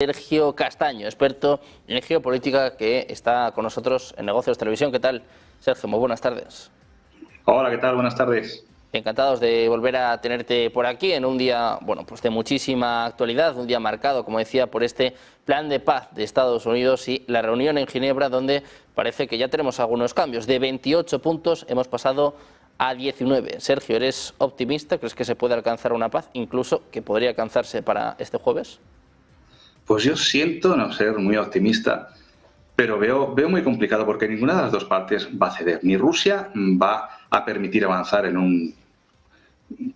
Sergio Castaño, experto en geopolítica, que está con nosotros en Negocios Televisión. ¿Qué tal, Sergio? Muy buenas tardes. Hola, ¿qué tal? Buenas tardes. Encantados de volver a tenerte por aquí en un día, bueno, pues de muchísima actualidad, un día marcado, como decía, por este plan de paz de Estados Unidos y la reunión en Ginebra, donde parece que ya tenemos algunos cambios. De 28 puntos hemos pasado a 19. Sergio, ¿eres optimista? ¿Crees que se puede alcanzar una paz, incluso que podría alcanzarse para este jueves? Pues yo siento no ser muy optimista, pero veo muy complicado porque ninguna de las dos partes va a ceder. Ni Rusia va a permitir avanzar en un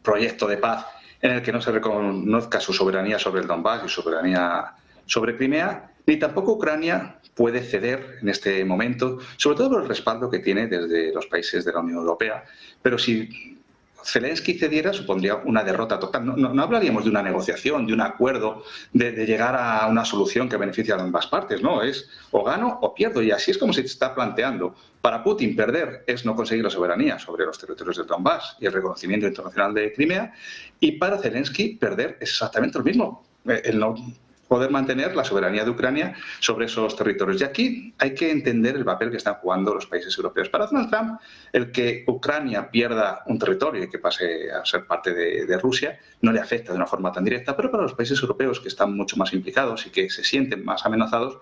proyecto de paz en el que no se reconozca su soberanía sobre el Donbass y su soberanía sobre Crimea, ni tampoco Ucrania puede ceder en este momento, sobre todo por el respaldo que tiene desde los países de la Unión Europea. Pero si Zelensky cediera, supondría una derrota total. No hablaríamos de una negociación, de un acuerdo, de llegar a una solución que beneficie a ambas partes. No, es o gano o pierdo. Y así es como se está planteando. Para Putin, perder es no conseguir la soberanía sobre los territorios del Donbass y el reconocimiento internacional de Crimea. Y para Zelensky, perder es exactamente lo mismo. El no poder mantener la soberanía de Ucrania sobre esos territorios. Y aquí hay que entender el papel que están jugando los países europeos. Para Donald Trump, el que Ucrania pierda un territorio y que pase a ser parte de Rusia no le afecta de una forma tan directa, pero para los países europeos que están mucho más implicados y que se sienten más amenazados,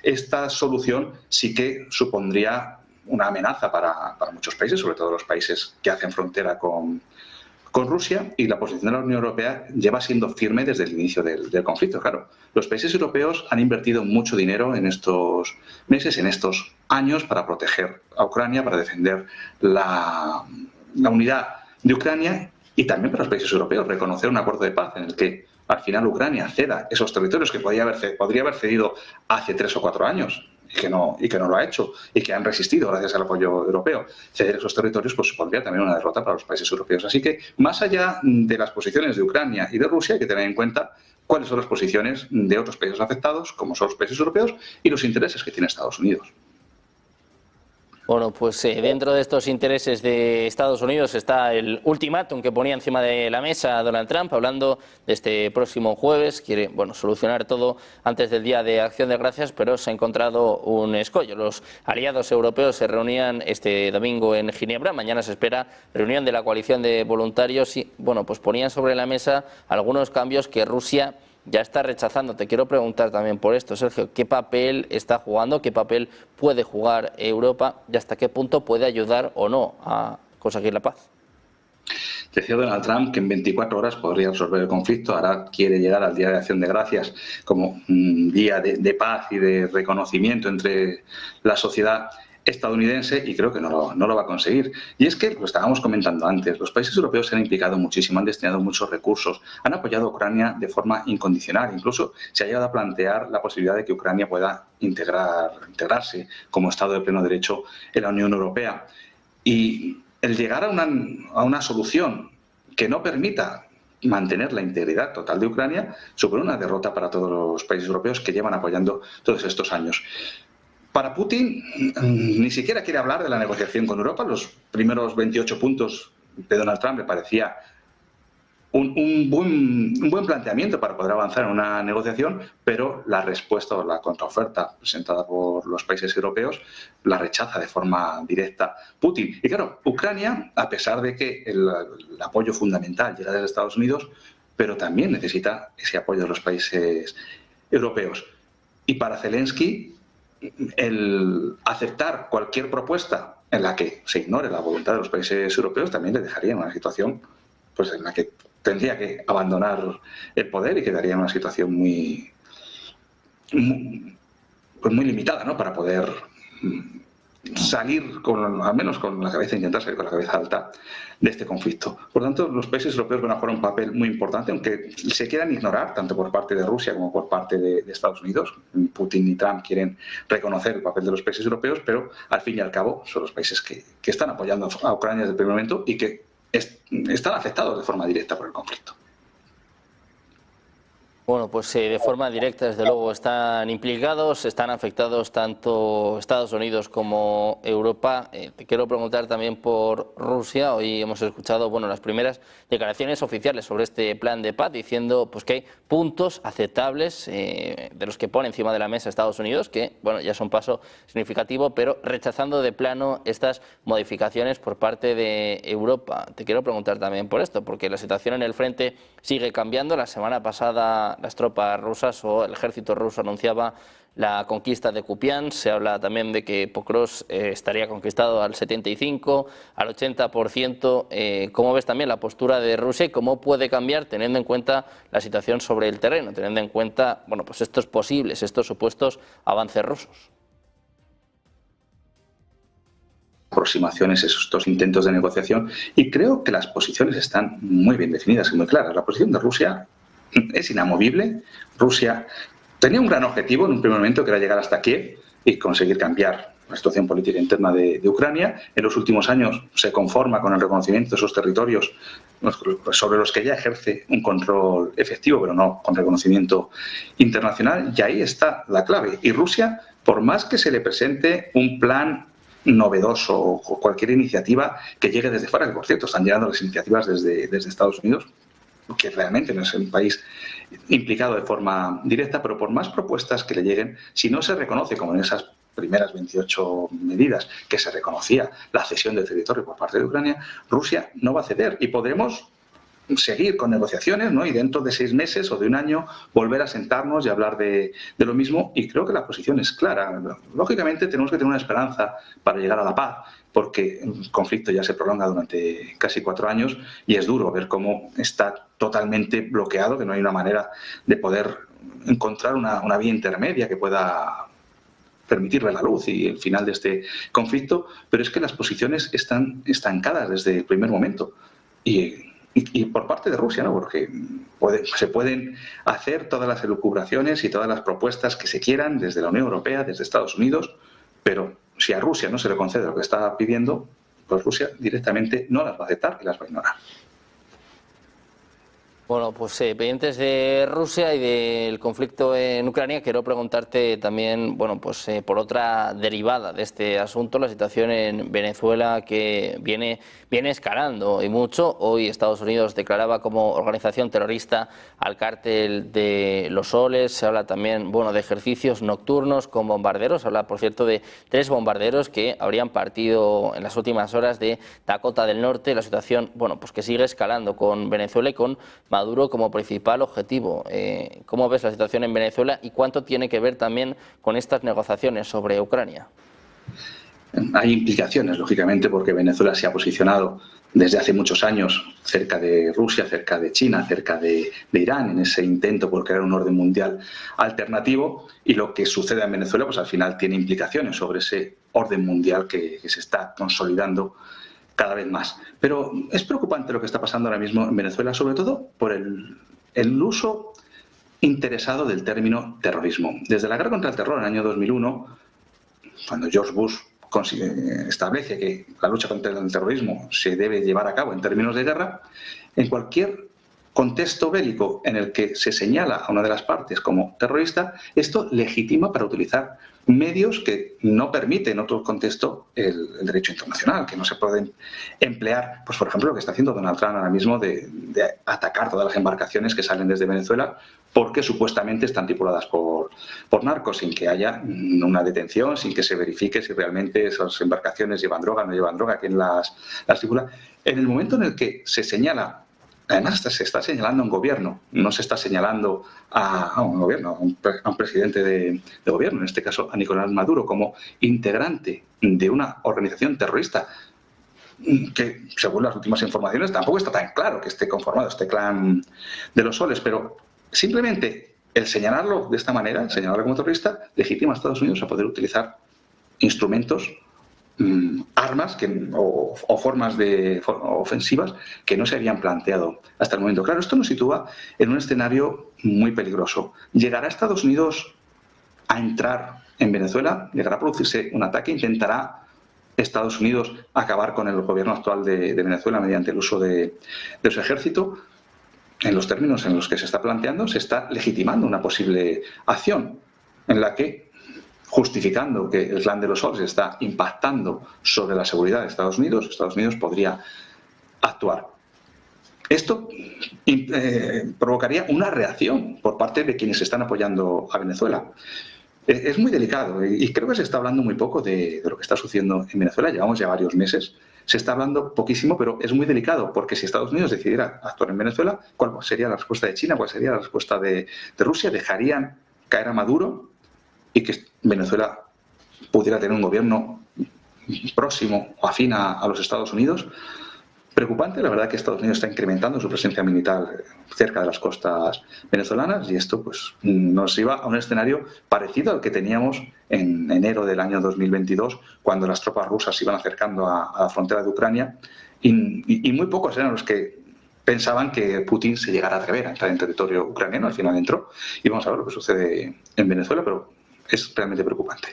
esta solución sí que supondría una amenaza para muchos países, sobre todo los países que hacen frontera con Rusia, y la posición de la Unión Europea lleva siendo firme desde el inicio del conflicto. Claro, los países europeos han invertido mucho dinero en estos meses, en estos años, para proteger a Ucrania, para defender la unidad de Ucrania, y también para los países europeos reconocer un acuerdo de paz en el que al final Ucrania ceda esos territorios que podría haber cedido hace 3 o 4 años y que no lo ha hecho y que han resistido gracias al apoyo europeo. Ceder esos territorios pues supondría también una derrota para los países europeos. Así que, más allá de las posiciones de Ucrania y de Rusia, hay que tener en cuenta cuáles son las posiciones de otros países afectados, como son los países europeos, y los intereses que tiene Estados Unidos. Bueno, pues dentro de estos intereses de Estados Unidos está el ultimátum que ponía encima de la mesa Donald Trump, hablando de este próximo jueves. Quiere, bueno, solucionar todo antes del Día de Acción de Gracias, pero se ha encontrado un escollo. Los aliados europeos se reunían este domingo en Ginebra. Mañana se espera reunión de la coalición de voluntarios y, bueno, pues ponían sobre la mesa algunos cambios que Rusia ya está rechazando. Te quiero preguntar también por esto, Sergio, ¿qué papel está jugando, qué papel puede jugar Europa y hasta qué punto puede ayudar o no a conseguir la paz? Decía Donald Trump que en 24 horas podría resolver el conflicto. Ahora quiere llegar al Día de Acción de Gracias como un día de paz y de reconocimiento entre la sociedad estadounidense, y creo que no lo va a conseguir. Y es que, lo estábamos comentando antes, los países europeos se han implicado muchísimo, han destinado muchos recursos, han apoyado a Ucrania de forma incondicional. Incluso se ha llegado a plantear la posibilidad de que Ucrania pueda integrarse como Estado de pleno derecho en la Unión Europea. Y el llegar a una solución que no permita mantener la integridad total de Ucrania supone una derrota para todos los países europeos que llevan apoyando todos estos años. Para Putin, ni siquiera quiere hablar de la negociación con Europa. Los primeros 28 puntos de Donald Trump me parecía un buen planteamiento para poder avanzar en una negociación, pero la respuesta o la contraoferta presentada por los países europeos la rechaza de forma directa Putin. Y claro, Ucrania, a pesar de que el apoyo fundamental llega desde Estados Unidos, pero también necesita ese apoyo de los países europeos. Y para Zelensky, el aceptar cualquier propuesta en la que se ignore la voluntad de los países europeos también le dejaría en una situación pues en la que tendría que abandonar el poder y quedaría en una situación muy limitada, ¿no?, para poder salir, al menos con la cabeza, intentar salir con la cabeza alta de este conflicto. Por lo tanto, los países europeos van a jugar un papel muy importante, aunque se quieran ignorar, tanto por parte de Rusia como por parte de Estados Unidos. Putin y Trump quieren reconocer el papel de los países europeos, pero al fin y al cabo son los países que están apoyando a Ucrania desde el primer momento y que están afectados de forma directa por el conflicto. Bueno, pues de forma directa, desde luego, están implicados, están afectados tanto Estados Unidos como Europa. Te quiero preguntar también por Rusia. Hoy hemos escuchado, bueno, las primeras declaraciones oficiales sobre este plan de paz, diciendo pues que hay puntos aceptables de los que pone encima de la mesa Estados Unidos, que bueno, ya son paso significativo, pero rechazando de plano estas modificaciones por parte de Europa. Te quiero preguntar también por esto, porque la situación en el frente sigue cambiando. La semana pasada las tropas rusas o el ejército ruso anunciaba la conquista de Kupiansk. Se habla también de que Pokrovsk estaría conquistado al 75, al 80%. ¿Cómo ves también la postura de Rusia y cómo puede cambiar teniendo en cuenta la situación sobre el terreno, teniendo en cuenta, bueno, pues estos posibles, estos supuestos avances rusos? Aproximaciones, estos intentos de negociación, y creo que las posiciones están muy bien definidas y muy claras. La posición de Rusia es inamovible. Rusia tenía un gran objetivo en un primer momento, que era llegar hasta Kiev y conseguir cambiar la situación política interna de Ucrania. En los últimos años se conforma con el reconocimiento de esos territorios sobre los que ya ejerce un control efectivo, pero no con reconocimiento internacional, y ahí está la clave. Y Rusia, por más que se le presente un plan novedoso o cualquier iniciativa que llegue desde fuera, que por cierto están llegando las iniciativas desde Estados Unidos, que realmente no es un país implicado de forma directa, pero por más propuestas que le lleguen, si no se reconoce, como en esas primeras 28 medidas, que se reconocía la cesión del territorio por parte de Ucrania, Rusia no va a ceder y podremos seguir con negociaciones, ¿no? Y dentro de 6 meses o de un año volver a sentarnos y hablar de lo mismo, y creo que la posición es clara. Lógicamente tenemos que tener una esperanza para llegar a la paz, porque el conflicto ya se prolonga durante casi 4 años y es duro ver cómo está totalmente bloqueado, que no hay una manera de poder encontrar una vía intermedia que pueda permitir ver la luz y el final de este conflicto, pero es que las posiciones están estancadas desde el primer momento. Y por parte de Rusia, ¿no? Porque se pueden hacer todas las elucubraciones y todas las propuestas que se quieran desde la Unión Europea, desde Estados Unidos, pero si a Rusia no se le concede lo que está pidiendo, pues Rusia directamente no las va a aceptar y las va a ignorar. Bueno, pues pendientes de Rusia y del conflicto en Ucrania, quiero preguntarte también, bueno, pues por otra derivada de este asunto, la situación en Venezuela, que viene escalando y mucho. Hoy Estados Unidos declaraba como organización terrorista al cártel de Los Soles. Se habla también, bueno, de ejercicios nocturnos con bombarderos. Se habla, por cierto, de 3 bombarderos que habrían partido en las últimas horas de Dakota del Norte. La situación, bueno, pues que sigue escalando con Venezuela y con Maduro como principal objetivo. ¿Cómo ves la situación en Venezuela y cuánto tiene que ver también con estas negociaciones sobre Ucrania? Hay implicaciones, lógicamente, porque Venezuela se ha posicionado desde hace muchos años cerca de Rusia, cerca de China, cerca de Irán, en ese intento por crear un orden mundial alternativo, y lo que sucede en Venezuela pues al final tiene implicaciones sobre ese orden mundial que se está consolidando cada vez más. Pero es preocupante lo que está pasando ahora mismo en Venezuela, sobre todo por el uso interesado del término terrorismo. Desde la guerra contra el terror en el año 2001, cuando George Bush establece que la lucha contra el terrorismo se debe llevar a cabo en términos de guerra, en cualquier contexto bélico en el que se señala a una de las partes como terrorista, esto legitima para utilizar medios que no permiten en otro contexto el derecho internacional, que no se pueden emplear, pues por ejemplo lo que está haciendo Donald Trump ahora mismo de atacar todas las embarcaciones que salen desde Venezuela porque supuestamente están tripuladas por narcos, sin que haya una detención, sin que se verifique si realmente esas embarcaciones llevan droga o no llevan droga, quién las tripula. En el momento en el que se señala, además se está señalando a un gobierno, no se está señalando a un gobierno, a un presidente de gobierno, en este caso a Nicolás Maduro, como integrante de una organización terrorista que, según las últimas informaciones, tampoco está tan claro que esté conformado este clan de Los Soles, pero simplemente el señalarlo de esta manera, señalarlo como terrorista, legitima a Estados Unidos a poder utilizar instrumentos, armas o formas ofensivas que no se habían planteado hasta el momento. Claro, esto nos sitúa en un escenario muy peligroso. ¿Llegará Estados Unidos a entrar en Venezuela? ¿Llegará a producirse un ataque? ¿Intentará Estados Unidos acabar con el gobierno actual de Venezuela mediante el uso de su ejército? en los términos en los que se está planteando, se está legitimando una posible acción en la que, justificando que el clan de los Sols está impactando sobre la seguridad de Estados Unidos podría actuar. Esto provocaría una reacción por parte de quienes están apoyando a Venezuela. Es muy delicado y creo que se está hablando muy poco de lo que está sucediendo en Venezuela. Llevamos ya varios meses. Se está hablando poquísimo, pero es muy delicado porque si Estados Unidos decidiera actuar en Venezuela, ¿cuál sería la respuesta de China? ¿Cuál sería la respuesta de Rusia? ¿Dejarían caer a Maduro y que Venezuela pudiera tener un gobierno próximo o afín a los Estados Unidos? Preocupante, la verdad, que Estados Unidos está incrementando su presencia militar cerca de las costas venezolanas y esto pues nos lleva a un escenario parecido al que teníamos en enero del año 2022, cuando las tropas rusas se iban acercando a la frontera de Ucrania y muy pocos eran los que pensaban que Putin se llegara a atrever a entrar en territorio ucraniano. Al final entró y vamos a ver lo que sucede en Venezuela, pero es realmente preocupante.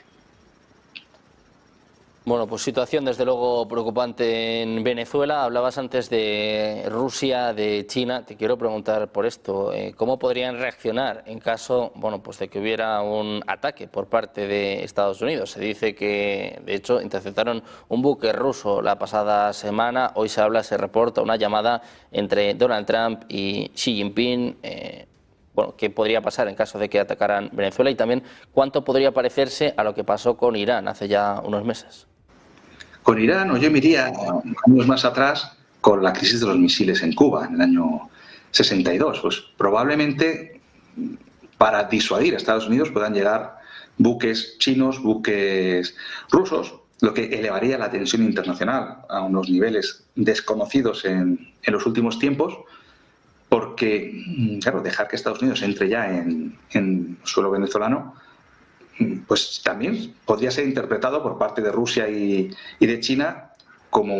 Bueno, pues situación desde luego preocupante en Venezuela. Hablabas antes de Rusia, de China. Te quiero preguntar por esto. ¿Cómo podrían reaccionar en caso, bueno, pues de que hubiera un ataque por parte de Estados Unidos? Se dice que, de hecho, interceptaron un buque ruso la pasada semana. Hoy se reporta una llamada entre Donald Trump y Xi Jinping. Bueno, qué podría pasar en caso de que atacaran Venezuela y también cuánto podría parecerse a lo que pasó con Irán hace ya unos meses. Con Irán, o yo me iría años más atrás con la crisis de los misiles en Cuba, en el año 62. Pues probablemente para disuadir a Estados Unidos puedan llegar buques chinos, buques rusos, lo que elevaría la tensión internacional a unos niveles desconocidos en los últimos tiempos, porque, claro, dejar que Estados Unidos entre ya en suelo venezolano pues también podría ser interpretado por parte de Rusia y de China como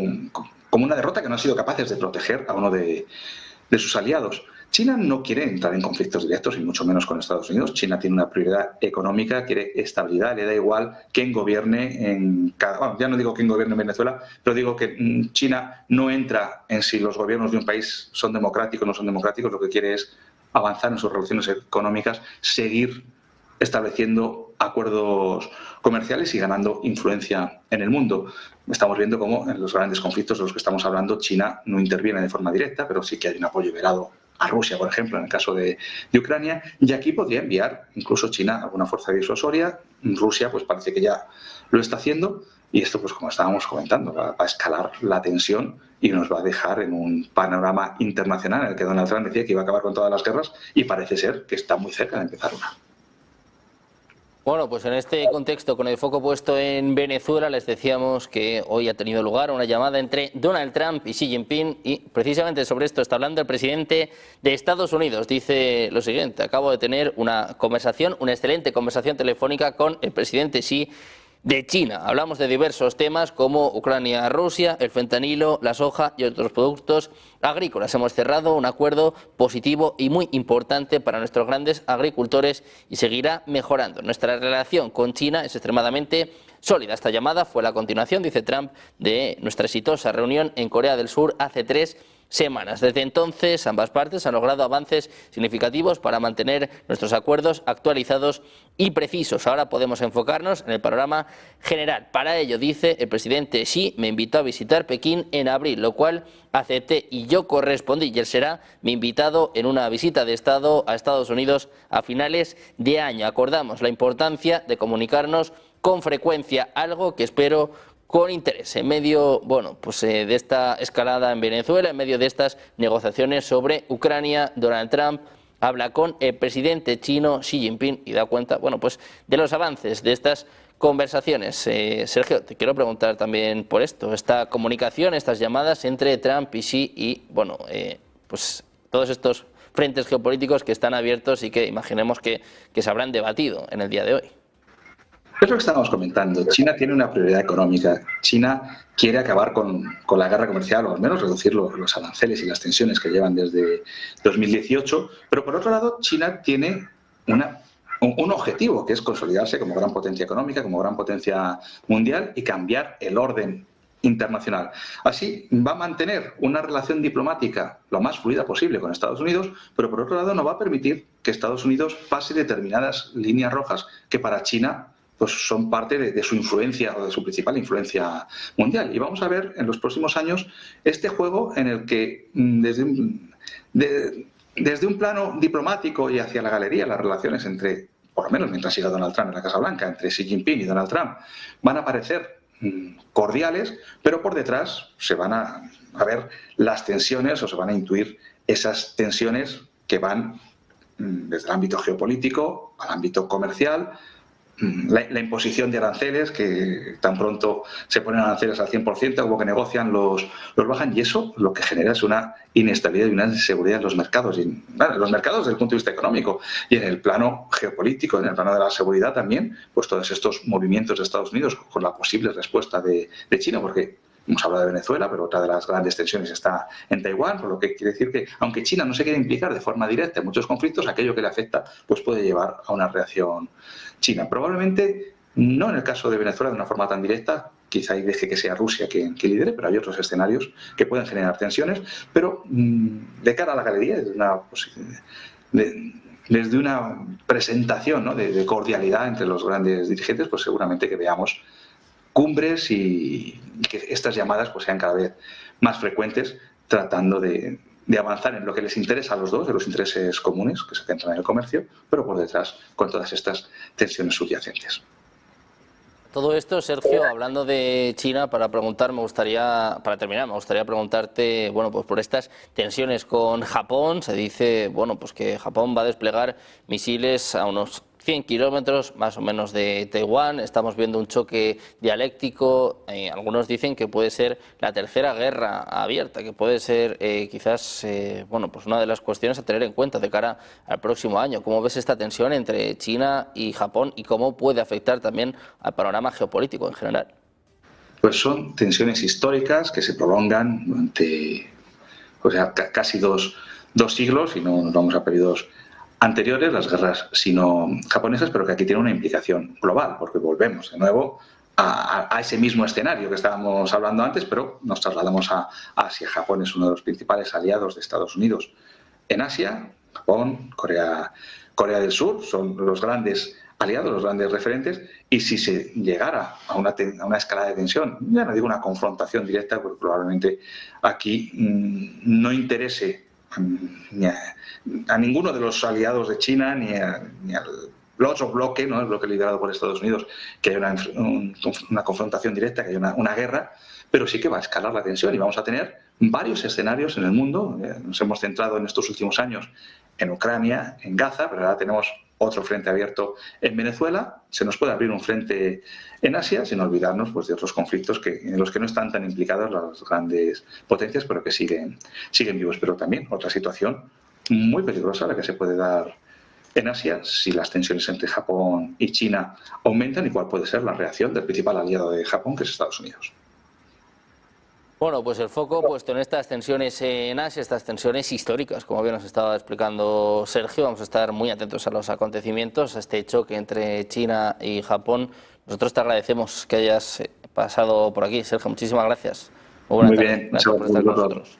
una derrota que no han sido capaces de proteger a uno de sus aliados. China no quiere entrar en conflictos directos y mucho menos con Estados Unidos. China tiene una prioridad económica, quiere estabilidad, le da igual quién gobierne bueno, ya no digo quién gobierne en Venezuela, pero digo que China no entra en si los gobiernos de un país son democráticos o no son democráticos. Lo que quiere es avanzar en sus relaciones económicas, seguir estableciendo acuerdos comerciales y ganando influencia en el mundo. Estamos viendo cómo en los grandes conflictos de los que estamos hablando China no interviene de forma directa, pero sí que hay un apoyo velado a Rusia, por ejemplo, en el caso de Ucrania, y aquí podría enviar incluso China alguna fuerza disuasoria. Rusia pues parece que ya lo está haciendo y esto, pues como estábamos comentando, va a escalar la tensión y nos va a dejar en un panorama internacional en el que Donald Trump decía que iba a acabar con todas las guerras y parece ser que está muy cerca de empezar una. Bueno, pues en este contexto, con el foco puesto en Venezuela, les decíamos que hoy ha tenido lugar una llamada entre Donald Trump y Xi Jinping y precisamente sobre esto está hablando el presidente de Estados Unidos. Dice lo siguiente: acabo de tener una excelente conversación telefónica con el presidente Xi de China. Hablamos de diversos temas como Ucrania, Rusia, el fentanilo, la soja y otros productos agrícolas. Hemos cerrado un acuerdo positivo y muy importante para nuestros grandes agricultores y seguirá mejorando. Nuestra relación con China es extremadamente sólida. Esta llamada fue la continuación, dice Trump, de nuestra exitosa reunión en Corea del Sur hace 3 semanas. Desde entonces, ambas partes han logrado avances significativos para mantener nuestros acuerdos actualizados y precisos. Ahora podemos enfocarnos en el panorama general. Para ello, dice el presidente Xi, me invitó a visitar Pekín en abril, lo cual acepté y yo correspondí, y él será mi invitado en una visita de Estado a Estados Unidos a finales de año. Acordamos la importancia de comunicarnos con frecuencia, algo que espero con interés, en medio de esta escalada en Venezuela, en medio de estas negociaciones sobre Ucrania. Donald Trump habla con el presidente chino Xi Jinping y da cuenta de los avances de estas conversaciones. Sergio, te quiero preguntar también por esto, esta comunicación, estas llamadas entre Trump y Xi y todos estos frentes geopolíticos que están abiertos y que imaginemos que se habrán debatido en el día de hoy. Es lo que estábamos comentando. China tiene una prioridad económica. China quiere acabar con la guerra comercial, o al menos reducir los aranceles y las tensiones que llevan desde 2018. Pero por otro lado, China tiene un objetivo, que es consolidarse como gran potencia económica, como gran potencia mundial y cambiar el orden internacional. Así va a mantener una relación diplomática lo más fluida posible con Estados Unidos, pero por otro lado no va a permitir que Estados Unidos pase determinadas líneas rojas que para China pues son parte de su influencia o de su principal influencia mundial. Y vamos a ver en los próximos años este juego en el que desde un plano diplomático y hacia la galería las relaciones entre, por lo menos mientras siga Donald Trump en la Casa Blanca, entre Xi Jinping y Donald Trump, van a parecer cordiales, pero por detrás se van a ver las tensiones o se van a intuir esas tensiones que van desde el ámbito geopolítico al ámbito comercial, la imposición de aranceles, que tan pronto se ponen aranceles al 100%, como que negocian, los bajan, y eso lo que genera es una inestabilidad y una inseguridad en los mercados, los mercados desde el punto de vista económico, y en el plano geopolítico, en el plano de la seguridad también, pues todos estos movimientos de Estados Unidos con la posible respuesta de China, porque hemos hablado de Venezuela, pero otra de las grandes tensiones está en Taiwán, por lo que quiere decir que, aunque China no se quiere implicar de forma directa en muchos conflictos, aquello que le afecta pues puede llevar a una reacción china. Probablemente no en el caso de Venezuela de una forma tan directa, quizá deje que sea Rusia quien lidere, pero hay otros escenarios que pueden generar tensiones, pero de cara a la galería, desde una presentación, ¿no?, de cordialidad entre los grandes dirigentes, pues seguramente que veamos cumbres y que estas llamadas pues sean cada vez más frecuentes, tratando de avanzar en lo que les interesa a los dos, de los intereses comunes que se centran en el comercio, pero por detrás con todas estas tensiones subyacentes. Todo esto, Sergio, hablando de China, para terminar, me gustaría preguntarte, bueno, pues por estas tensiones con Japón, se dice, bueno, pues que Japón va a desplegar misiles a unos 100 kilómetros más o menos de Taiwán. Estamos viendo un choque dialéctico. Algunos dicen que puede ser la tercera guerra abierta, que puede ser quizás bueno, pues una de las cuestiones a tener en cuenta de cara al próximo año. ¿Cómo ves esta tensión entre China y Japón y cómo puede afectar también al panorama geopolítico en general? Pues son tensiones históricas que se prolongan durante casi dos siglos, y no nos vamos a periodos anteriores, las guerras sino-japonesas, pero que aquí tiene una implicación global, porque volvemos de nuevo a ese mismo escenario que estábamos hablando antes, pero nos trasladamos a Asia. Japón es uno de los principales aliados de Estados Unidos en Asia. Japón, Corea del Sur son los grandes aliados, los grandes referentes, y si se llegara a una escalada de tensión, ya no digo una confrontación directa, porque probablemente aquí no interese ni a ninguno de los aliados de China, ni al otro bloque, ¿no?, el bloque liderado por Estados Unidos, que haya una confrontación directa, que haya una guerra, pero sí que va a escalar la tensión y vamos a tener varios escenarios en el mundo. Nos hemos centrado en estos últimos años en Ucrania, en Gaza, pero ahora tenemos otro frente abierto en Venezuela. Se nos puede abrir un frente en Asia, sin olvidarnos pues de otros conflictos en los que no están tan implicadas las grandes potencias, pero que siguen vivos. Pero también otra situación muy peligrosa la que se puede dar en Asia si las tensiones entre Japón y China aumentan, y cuál puede ser la reacción del principal aliado de Japón, que es Estados Unidos. Bueno, pues el foco puesto en estas tensiones en Asia, estas tensiones históricas, como bien nos estaba explicando Sergio. Vamos a estar muy atentos a los acontecimientos, a este choque entre China y Japón. Nosotros te agradecemos que hayas pasado por aquí, Sergio. Muchísimas gracias. Muy bien, gracias por estar con nosotros.